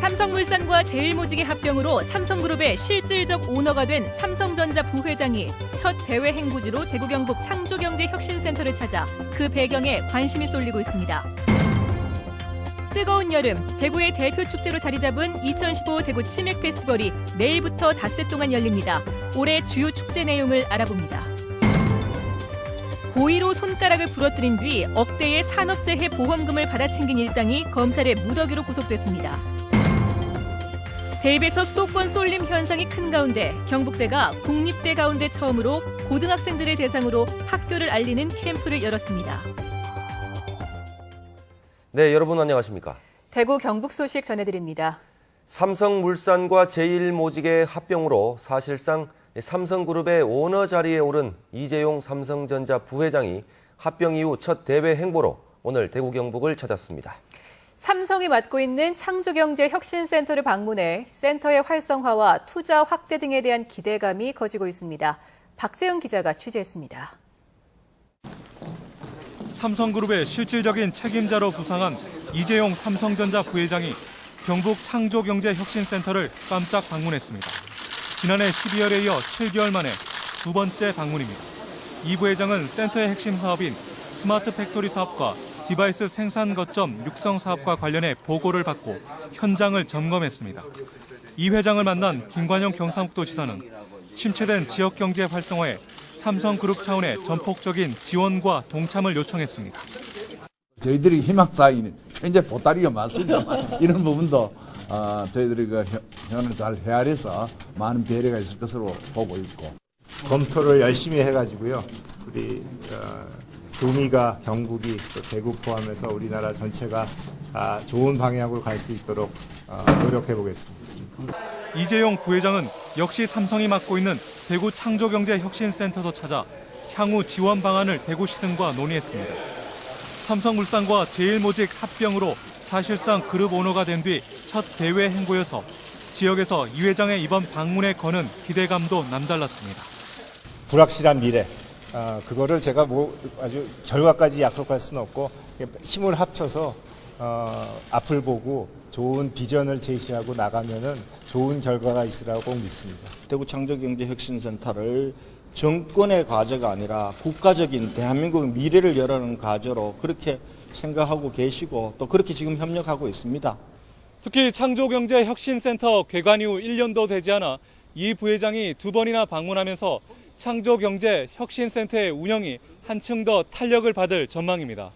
삼성물산과 제일모직의 합병으로 삼성그룹의 실질적 오너가 된 삼성전자 부회장이 첫 대외 행보지로 대구 경북 창조경제혁신센터를 찾아 그 배경에 관심이 쏠리고 있습니다. 뜨거운 여름, 대구의 대표 축제로 자리 잡은 2015 대구 치맥 페스티벌이 내일부터 닷새 동안 열립니다. 올해 주요 축제 내용을 알아봅니다. 고의로 손가락을 부러뜨린 뒤 억대의 산업재해 보험금을 받아챙긴 일당이 검찰의 무더기로 구속됐습니다. 대입에서 수도권 쏠림 현상이 큰 가운데 경북대가 국립대 가운데 처음으로 고등학생들을 대상으로 학교를 알리는 캠프를 열었습니다. 네, 여러분 안녕하십니까? 대구 경북 소식 전해드립니다. 삼성물산과 제일모직의 합병으로 사실상 삼성그룹의 오너 자리에 오른 이재용 삼성전자 부회장이 합병 이후 첫 대외 행보로 오늘 대구 경북을 찾았습니다. 삼성이 맡고 있는 창조경제혁신센터를 방문해 센터의 활성화와 투자 확대 등에 대한 기대감이 커지고 있습니다. 박재영 기자가 취재했습니다. 삼성그룹의 실질적인 책임자로 부상한 이재용 삼성전자 부회장이 경북 창조경제혁신센터를 깜짝 방문했습니다. 지난해 12월에 이어 7개월 만에 두 번째 방문입니다. 이 부회장은 센터의 핵심 사업인 스마트 팩토리 사업과 디바이스 생산 거점 육성 사업과 관련해 보고를 받고 현장을 점검했습니다. 이 회장을 만난 김관영 경상북도지사는 침체된 지역 경제 활성화에 삼성그룹 차원의 전폭적인 지원과 동참을 요청했습니다. 저희들이 희망사항이 현재 보따리가 많습니다. 이런 부분도 저희들이 현을 잘 헤아려서 많은 배려가 있을 것으로 보고 있고. 검토를 열심히 해가지고요. 우리 동의가 경북이 또 대구 포함해서 우리나라 전체가 좋은 방향으로 갈 수 있도록 노력해 보겠습니다. 이재용 부회장은 역시 삼성이 맡고 있는 대구 창조경제혁신센터도 찾아 향후 지원 방안을 대구시 등과 논의했습니다. 삼성물산과 제일모직 합병으로 사실상 그룹 오너가 된 뒤 첫 대외 행보여서 지역에서 이 회장의 이번 방문에 거는 기대감도 남달랐습니다. 불확실한 미래, 그거를 제가 아주 결과까지 약속할 수는 없고 힘을 합쳐서 앞을 보고 좋은 비전을 제시하고 나가면은 좋은 결과가 있으라고 믿습니다. 대구 창조경제혁신센터를 정권의 과제가 아니라 국가적인 대한민국의 미래를 열어가는 과제로 그렇게 생각하고 계시고 또 그렇게 지금 협력하고 있습니다. 특히 창조경제혁신센터 개관 이후 1년도 되지 않아 이 부회장이 두 번이나 방문하면서 창조경제혁신센터의 운영이 한층 더 탄력을 받을 전망입니다.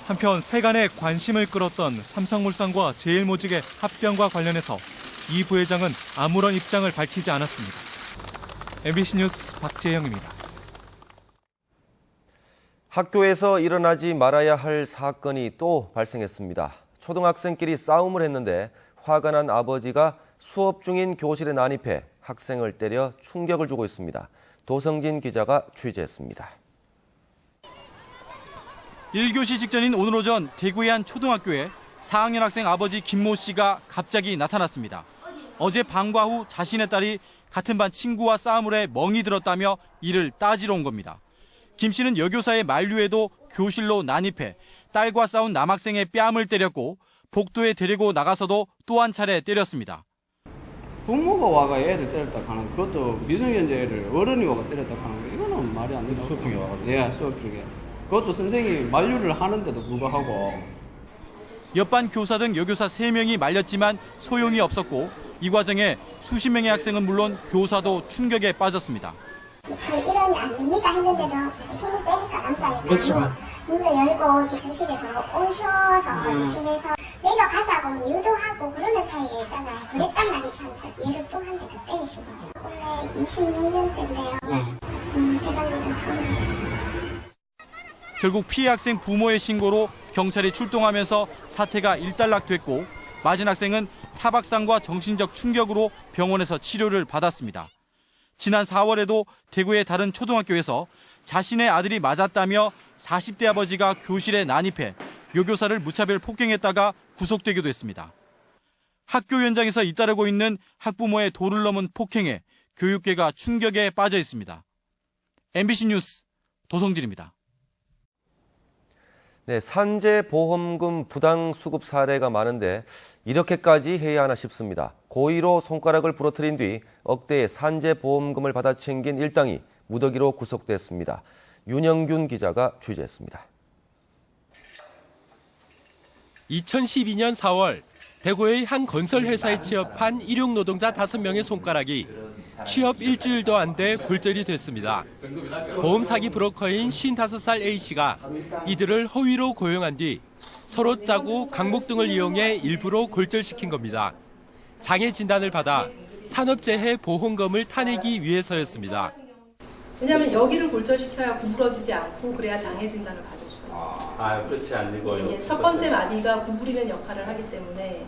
한편 세간의 관심을 끌었던 삼성물산과 제일모직의 합병과 관련해서 이 부회장은 아무런 입장을 밝히지 않았습니다. MBC 뉴스 박재영입니다. 학교에서 일어나지 말아야 할 사건이 또 발생했습니다. 초등학생끼리 싸움을 했는데 화가 난 아버지가 수업 중인 교실에 난입해 학생을 때려 충격을 주고 있습니다. 도성진 기자가 취재했습니다. 1교시 직전인 오늘 오전 대구의 한 초등학교에 4학년 학생 아버지 김모 씨가 갑자기 나타났습니다. 어제 방과 후 자신의 딸이 같은 반 친구와 싸움을 해 멍이 들었다며 이를 따지러 온 겁니다. 김 씨는 여교사의 만류에도 교실로 난입해 딸과 싸운 남학생의 뺨을 때렸고 복도에 데리고 나가서도 또 한 차례 때렸습니다. 부모가 와가 애를 때렸다 하는 그것도 미성년자 애를 어른이 와가 때렸다 하는 거 이거는 말이 안 된다. 수업 중에 와가지고. 네, 수업 중에. 그것도 선생님이 만류를 하는데도 불구하고. 옆반 교사 등 여교사 3명이 말렸지만 소용이 없었고 이 과정에 수십 명의 학생은 물론 교사도 충격에 빠졌습니다. 할 일원이 안 됩니다 했는데도 힘이 세니까 남자니까 문을 열고 이렇게 교실에 들어오셔서 교실에서 내려가자고 유도하고 그러는 사이에 있잖아요. 그랬단 말이죠. 하면서 얘를 또 한 대 더 때리신 거예요. 원래 26년째인데요. 제가 이건 처음이에요. 결국 피해 학생 부모의 신고로 경찰이 출동하면서 사태가 일단락됐고 맞은 학생은 타박상과 정신적 충격으로 병원에서 치료를 받았습니다. 지난 4월에도 대구의 다른 초등학교에서 자신의 아들이 맞았다며 40대 아버지가 교실에 난입해 여교사를 무차별 폭행했다가 구속되기도 했습니다. 학교 현장에서 잇따르고 있는 학부모의 도를 넘은 폭행에 교육계가 충격에 빠져 있습니다. MBC 뉴스 도성진입니다. 네, 산재보험금 부당 수급 사례가 많은데 이렇게까지 해야 하나 싶습니다. 고의로 손가락을 부러뜨린 뒤 억대의 산재보험금을 받아 챙긴 일당이 무더기로 구속됐습니다. 윤영균 기자가 취재했습니다. 2012년 4월 대구의 한 건설회사에 취업한 일용 노동자 5명의 손가락이 취업 일주일도 안 돼 골절이 됐습니다. 보험 사기 브로커인 55살 A씨가 이들을 허위로 고용한 뒤 서로 짜고 강목 등을 이용해 일부러 골절시킨 겁니다. 장애 진단을 받아 산업재해 보험금을 타내기 위해서였습니다. 왜냐하면 여기를 골절시켜야 구부러지지 않고 그래야 장애 진단을 받을 수가 있어요. 그렇지 않고요. 첫 번째 마디가 구부리는 역할을 하기 때문에.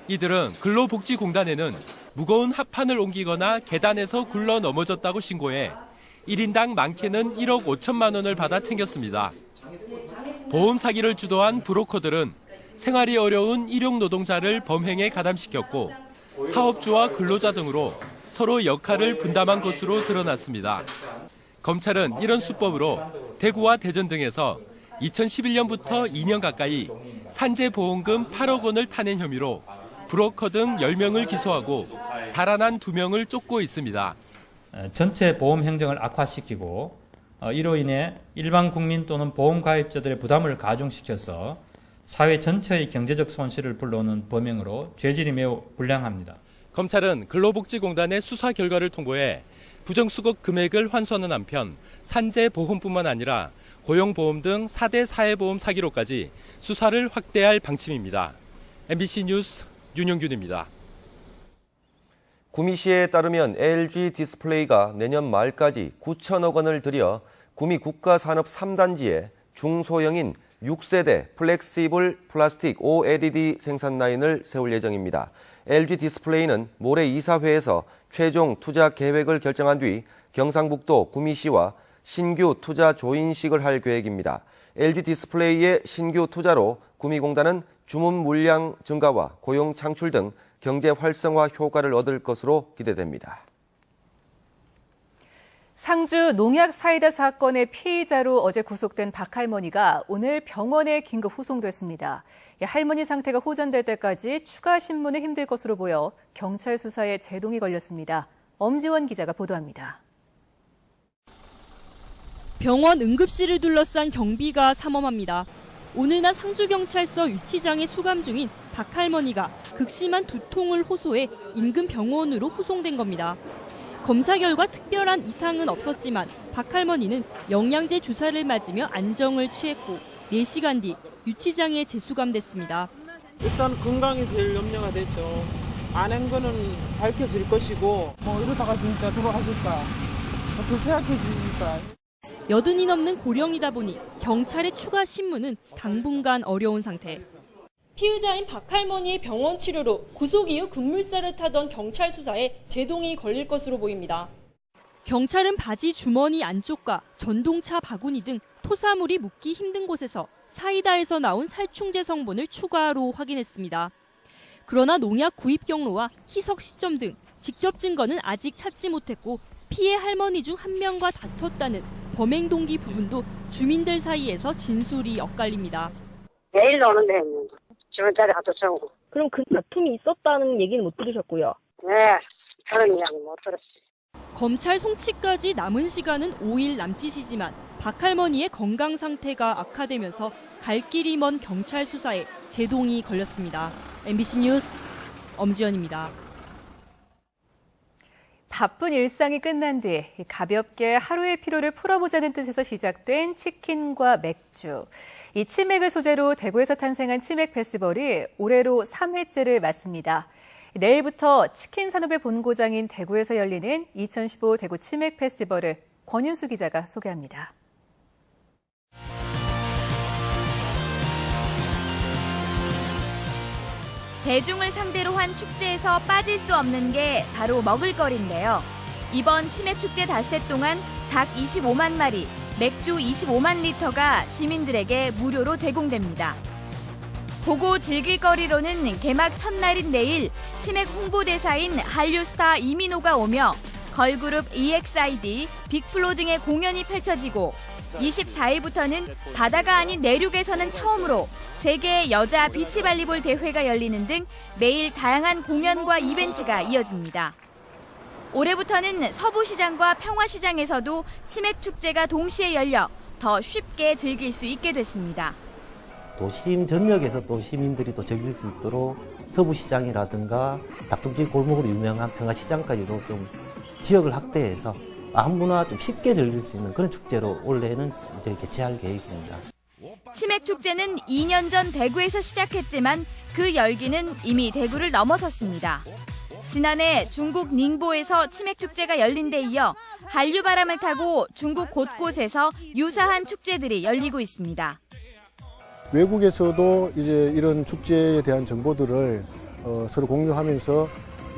이들은 근로복지공단에는 무거운 합판을 옮기거나 계단에서 굴러 넘어졌다고 신고해 1인당 많게는 1억 5천만 원을 받아 챙겼습니다. 보험 사기를 주도한 브로커들은 생활이 어려운 일용 노동자를 범행에 가담시켰고 사업주와 근로자 등으로 서로 역할을 분담한 것으로 드러났습니다. 검찰은 이런 수법으로 대구와 대전 등에서 2011년부터 2년 가까이 산재보험금 8억 원을 타낸 혐의로 브로커 등 10명을 기소하고 달아난 2명을 쫓고 있습니다. 전체 보험 행정을 악화시키고 이로 인해 일반 국민 또는 보험 가입자들의 부담을 가중시켜서 사회 전체의 경제적 손실을 불러오는 범행으로 죄질이 매우 불량합니다. 검찰은 근로복지공단의 수사 결과를 통보해 부정수급 금액을 환수하는 한편 산재보험뿐만 아니라 고용보험 등 4대 사회보험 사기로까지 수사를 확대할 방침입니다. MBC 뉴스 윤영균입니다. 구미시에 따르면 LG 디스플레이가 내년 말까지 9천억 원을 들여 구미 국가산업 3단지에 중소형인 6세대 플렉시블 플라스틱 OLED 생산 라인을 세울 예정입니다. LG 디스플레이는 모레 이사회에서 최종 투자 계획을 결정한 뒤 경상북도 구미시와 신규 투자 조인식을 할 계획입니다. LG 디스플레이의 신규 투자로 구미공단은 주문 물량 증가와 고용 창출 등 경제 활성화 효과를 얻을 것으로 기대됩니다. 상주 농약 사이다 사건의 피의자로 어제 구속된 박 할머니가 오늘 병원에 긴급 후송됐습니다. 할머니 상태가 호전될 때까지 추가 신문은 힘들 것으로 보여 경찰 수사에 제동이 걸렸습니다. 엄지원 기자가 보도합니다. 병원 응급실을 둘러싼 경비가 삼엄합니다. 오늘 낮 상주경찰서 유치장에 수감 중인 박 할머니가 극심한 두통을 호소해 인근 병원으로 후송된 겁니다. 검사 결과 특별한 이상은 없었지만 박 할머니는 영양제 주사를 맞으며 안정을 취했고 4시간 뒤 유치장에 재수감됐습니다. 일단 건강이 제일 염려가 됐죠. 안 한 거는 밝혀질 것이고 이러다가 진짜 돌아가실까 더 쇠약해지니까. 80이 넘는 고령이다 보니 경찰의 추가 신문은 당분간 어려운 상태. 피의자인 박 할머니의 병원 치료로 구속 이후 급물살을 타던 경찰 수사에 제동이 걸릴 것으로 보입니다. 경찰은 바지 주머니 안쪽과 전동차 바구니 등 토사물이 묻기 힘든 곳에서 사이다에서 나온 살충제 성분을 추가로 확인했습니다. 그러나 농약 구입 경로와 희석 시점 등 직접 증거는 아직 찾지 못했고 피해 할머니 중 한 명과 다퉜다는 범행 동기 부분도 주민들 사이에서 진술이 엇갈립니다. 내일 오는데 주민자리 갖다 쳐오고. 그럼 그 다툼이 있었다는 얘기는 못 들으셨고요? 네, 그런 이야기 못 들었어요. 검찰 송치까지 남은 시간은 5일 남짓이지만 박 할머니의 건강 상태가 악화되면서 갈 길이 먼 경찰 수사에 제동이 걸렸습니다. MBC 뉴스 엄지연입니다. 바쁜 일상이 끝난 뒤 가볍게 하루의 피로를 풀어보자는 뜻에서 시작된 치킨과 맥주. 이 치맥을 소재로 대구에서 탄생한 치맥 페스티벌이 올해로 3회째를 맞습니다. 내일부터 치킨 산업의 본고장인 대구에서 열리는 2015 대구 치맥 페스티벌을 권윤수 기자가 소개합니다. 대중을 상대로 한 축제에서 빠질 수 없는 게 바로 먹을거리인데요. 이번 치맥축제 닷새 동안 닭 25만 마리, 맥주 25만 리터가 시민들에게 무료로 제공됩니다. 보고 즐길 거리로는 개막 첫날인 내일 치맥 홍보대사인 한류스타 이민호가 오며 걸그룹 EXID, 빅플로 등의 공연이 펼쳐지고 24일부터는 바다가 아닌 내륙에서는 처음으로 세계 여자 비치발리볼 대회가 열리는 등 매일 다양한 공연과 이벤트가 이어집니다. 올해부터는 서부시장과 평화시장에서도 치맥축제가 동시에 열려 더 쉽게 즐길 수 있게 됐습니다. 도심 전역에서 또 시민들이 또 즐길 수 있도록 서부시장이라든가 닭똥집 골목으로 유명한 평화시장까지도 좀 지역을 확대해서 아무나 좀 쉽게 즐길 수 있는 그런 축제로 올해는 이제 개최할 계획입니다. 치맥축제는 2년 전 대구에서 시작했지만 그 열기는 이미 대구를 넘어섰습니다. 지난해 중국 닝보에서 치맥축제가 열린 데 이어 한류바람을 타고 중국 곳곳에서 유사한 축제들이 열리고 있습니다. 외국에서도 이제 이런 축제에 대한 정보들을 서로 공유하면서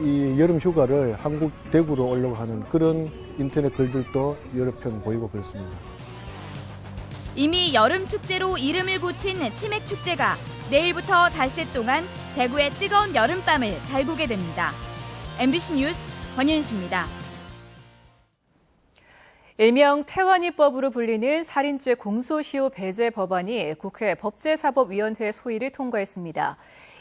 이 여름 휴가를 한국 대구로 오려고 하는 그런 인터넷 글들도 여러 편 보이고 그렇습니다. 이미 여름 축제로 이름을 붙인 치맥축제가 내일부터 닷새 동안 대구의 뜨거운 여름밤을 달구게 됩니다. MBC 뉴스 권윤수입니다. 일명 태완이법으로 불리는 살인죄 공소시효 배제 법안이 국회 법제사법위원회 소위를 통과했습니다.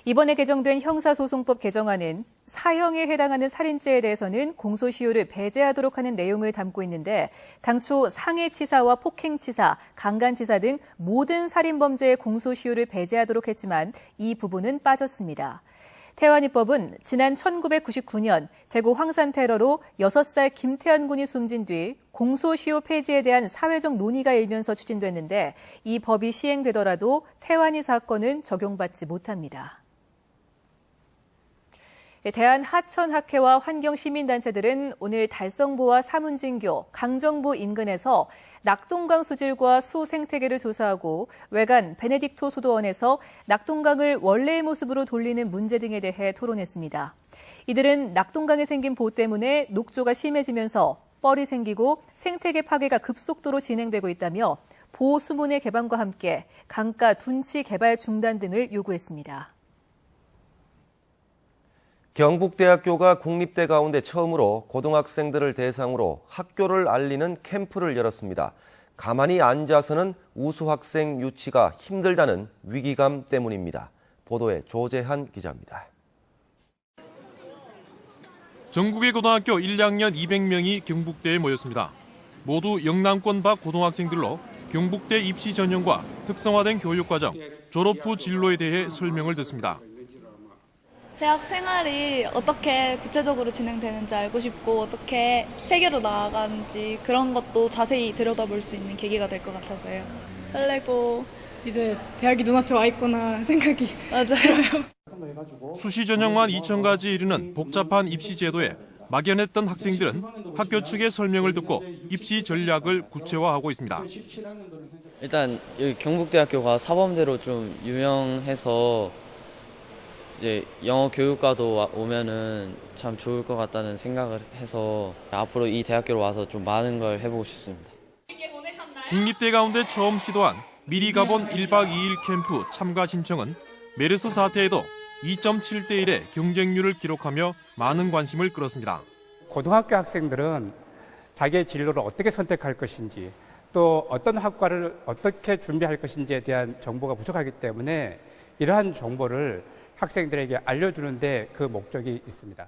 이번에 개정된 형사소송법 개정안은 사형에 해당하는 살인죄에 대해서는 공소시효를 배제하도록 하는 내용을 담고 있는데 당초 상해치사와 폭행치사, 강간치사 등 모든 살인범죄의 공소시효를 배제하도록 했지만 이 부분은 빠졌습니다. 태완이법은 지난 1999년 대구 황산 테러로 6살 김태환 군이 숨진 뒤 공소시효 폐지에 대한 사회적 논의가 일면서 추진됐는데 이 법이 시행되더라도 태완이 사건은 적용받지 못합니다. 대한하천학회와 환경시민단체들은 오늘 달성보와 사문진교, 강정보 인근에서 낙동강 수질과 수 생태계를 조사하고 외관 베네딕토 소도원에서 낙동강을 원래의 모습으로 돌리는 문제 등에 대해 토론했습니다. 이들은 낙동강에 생긴 보 때문에 녹조가 심해지면서 뻘이 생기고 생태계 파괴가 급속도로 진행되고 있다며 보호 수문의 개방과 함께 강가 둔치 개발 중단 등을 요구했습니다. 경북대학교가 국립대 가운데 처음으로 고등학생들을 대상으로 학교를 알리는 캠프를 열었습니다. 가만히 앉아서는 우수학생 유치가 힘들다는 위기감 때문입니다. 보도에 조재한 기자입니다. 전국의 고등학교 1학년 200명이 경북대에 모였습니다. 모두 영남권 밖 고등학생들로 경북대 입시 전형과 특성화된 교육과정, 졸업 후 진로에 대해 설명을 듣습니다. 대학 생활이 어떻게 구체적으로 진행되는지 알고 싶고 어떻게 세계로 나아가는지 그런 것도 자세히 들여다볼 수 있는 계기가 될 것 같아서요. 설레고 이제 대학이 눈앞에 와 있구나 생각이 맞아요. 수시 전형만 2,000가지에 이르는 복잡한 입시 제도에 막연했던 학생들은 학교 측의 설명을 듣고 입시 전략을 구체화하고 있습니다. 일단 여기 경북대학교가 사범대로 좀 유명해서 이제 영어 교육과도 오면은 참 좋을 것 같다는 생각을 해서 앞으로 이 대학교로 와서 좀 많은 걸 해보고 싶습니다. 국립대 가운데 처음 시도한 미리 가본 1박 2일 캠프 참가 신청은 메르스 사태에도 2.7대 1의 경쟁률을 기록하며 많은 관심을 끌었습니다. 고등학교 학생들은 자기의 진로를 어떻게 선택할 것인지 또 어떤 학과를 어떻게 준비할 것인지에 대한 정보가 부족하기 때문에 이러한 정보를 학생들에게 알려주는데 그 목적이 있습니다.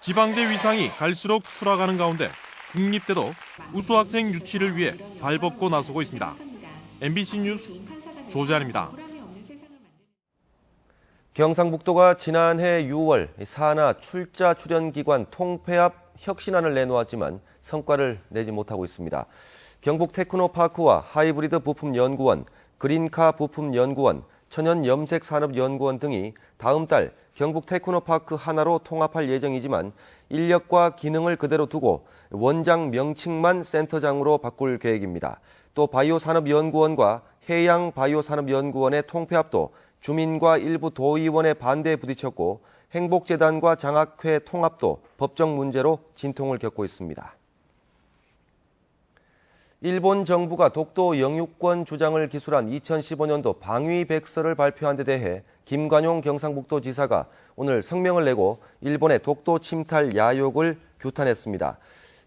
지방대 위상이 갈수록 추락하는 가운데 국립대도 우수학생 유치를 위해 발벗고 나서고 있습니다. MBC 뉴스 조재환입니다. 경상북도가 지난해 6월 산하 출자 출연기관 통폐합 혁신안을 내놓았지만 성과를 내지 못하고 있습니다. 경북 테크노파크와 하이브리드 부품연구원, 그린카 부품연구원, 천연염색산업연구원 등이 다음 달 경북 테크노파크 하나로 통합할 예정이지만 인력과 기능을 그대로 두고 원장 명칭만 센터장으로 바꿀 계획입니다. 또 바이오산업연구원과 해양바이오산업연구원의 통폐합도 주민과 일부 도의원의 반대에 부딪혔고 행복재단과 장학회 통합도 법적 문제로 진통을 겪고 있습니다. 일본 정부가 독도 영유권 주장을 기술한 2015년도 방위백서를 발표한 데 대해 김관용 경상북도지사가 오늘 성명을 내고 일본의 독도 침탈 야욕을 규탄했습니다.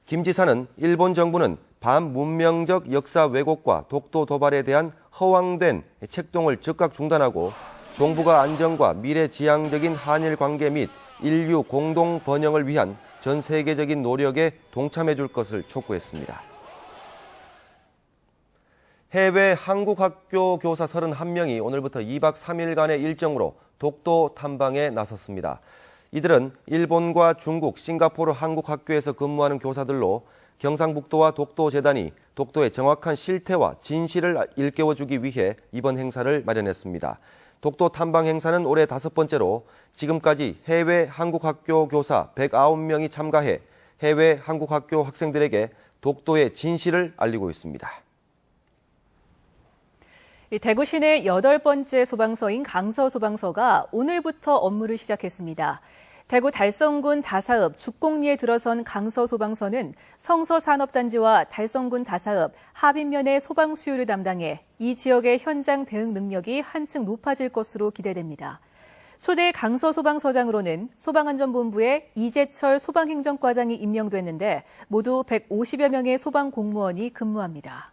김 지사는 일본 정부는 반문명적 역사 왜곡과 독도 도발에 대한 허황된 책동을 즉각 중단하고 동북아 안정과 미래지향적인 한일 관계 및 인류 공동 번영을 위한 전 세계적인 노력에 동참해 줄 것을 촉구했습니다. 해외 한국 학교 교사 31명이 오늘부터 2박 3일간의 일정으로 독도 탐방에 나섰습니다. 이들은 일본과 중국, 싱가포르 한국 학교에서 근무하는 교사들로 경상북도와 독도재단이 독도의 정확한 실태와 진실을 일깨워주기 위해 이번 행사를 마련했습니다. 독도 탐방 행사는 올해 5번째로 지금까지 해외 한국 학교 교사 109명이 참가해 해외 한국 학교 학생들에게 독도의 진실을 알리고 있습니다. 대구 시내 8번째 소방서인 강서소방서가 오늘부터 업무를 시작했습니다. 대구 달성군 다사읍 죽곡리에 들어선 강서소방서는 성서산업단지와 달성군 다사읍 하빈면의 소방 수요를 담당해 이 지역의 현장 대응 능력이 한층 높아질 것으로 기대됩니다. 초대 강서소방서장으로는 소방안전본부의 이재철 소방행정과장이 임명됐는데 모두 150여 명의 소방공무원이 근무합니다.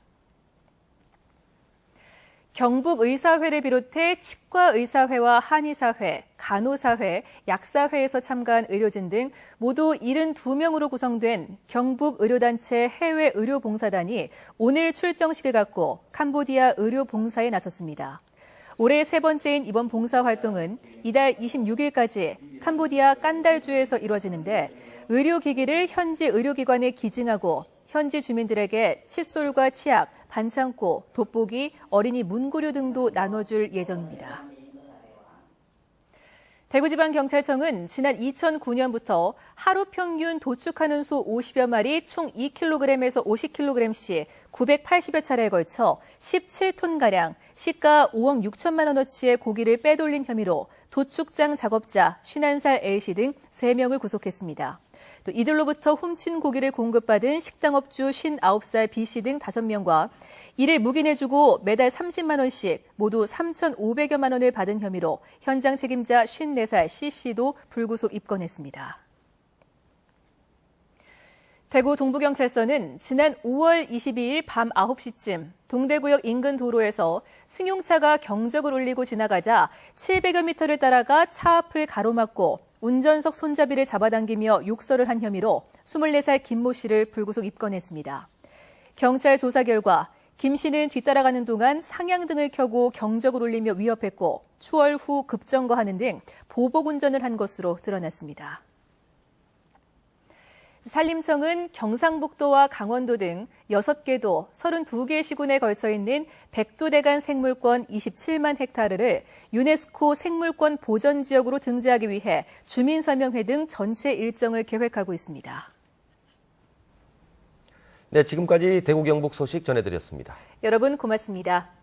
경북의사회를 비롯해 치과의사회와 한의사회, 간호사회, 약사회에서 참가한 의료진 등 모두 72명으로 구성된 경북의료단체 해외의료봉사단이 오늘 출정식을 갖고 캄보디아 의료봉사에 나섰습니다. 올해 3번째인 이번 봉사활동은 이달 26일까지 캄보디아 깐달주에서 이뤄지는데 의료기기를 현지 의료기관에 기증하고 현지 주민들에게 칫솔과 치약, 반창고, 돋보기, 어린이 문구류 등도 나눠줄 예정입니다. 대구지방경찰청은 지난 2009년부터 하루 평균 도축하는 소 50여 마리 총 2kg에서 50kg씩 980여 차례에 걸쳐 17톤가량 시가 5억 6천만 원어치의 고기를 빼돌린 혐의로 도축장 작업자 51살 A씨 등 3명을 구속했습니다. 또 이들로부터 훔친 고기를 공급받은 식당업주 59살 B씨 등 5명과 이를 묵인해주고 매달 30만 원씩 모두 3,500여만 원을 받은 혐의로 현장 책임자 54살 C씨도 불구속 입건했습니다. 대구 동부경찰서는 지난 5월 22일 밤 9시쯤 동대구역 인근 도로에서 승용차가 경적을 울리고 지나가자 700여 미터를 따라가 차 앞을 가로막고 운전석 손잡이를 잡아당기며 욕설을 한 혐의로 24살 김모 씨를 불구속 입건했습니다. 경찰 조사 결과 김 씨는 뒤따라가는 동안 상향등을 켜고 경적을 울리며 위협했고 추월 후 급정거하는 등 보복 운전을 한 것으로 드러났습니다. 산림청은 경상북도와 강원도 등 6개 도 32개 시군에 걸쳐 있는 백두대간 생물권 27만 헥타르를 유네스코 생물권 보전 지역으로 등재하기 위해 주민설명회 등 전체 일정을 계획하고 있습니다. 네, 지금까지 대구 경북 소식 전해드렸습니다. 여러분 고맙습니다.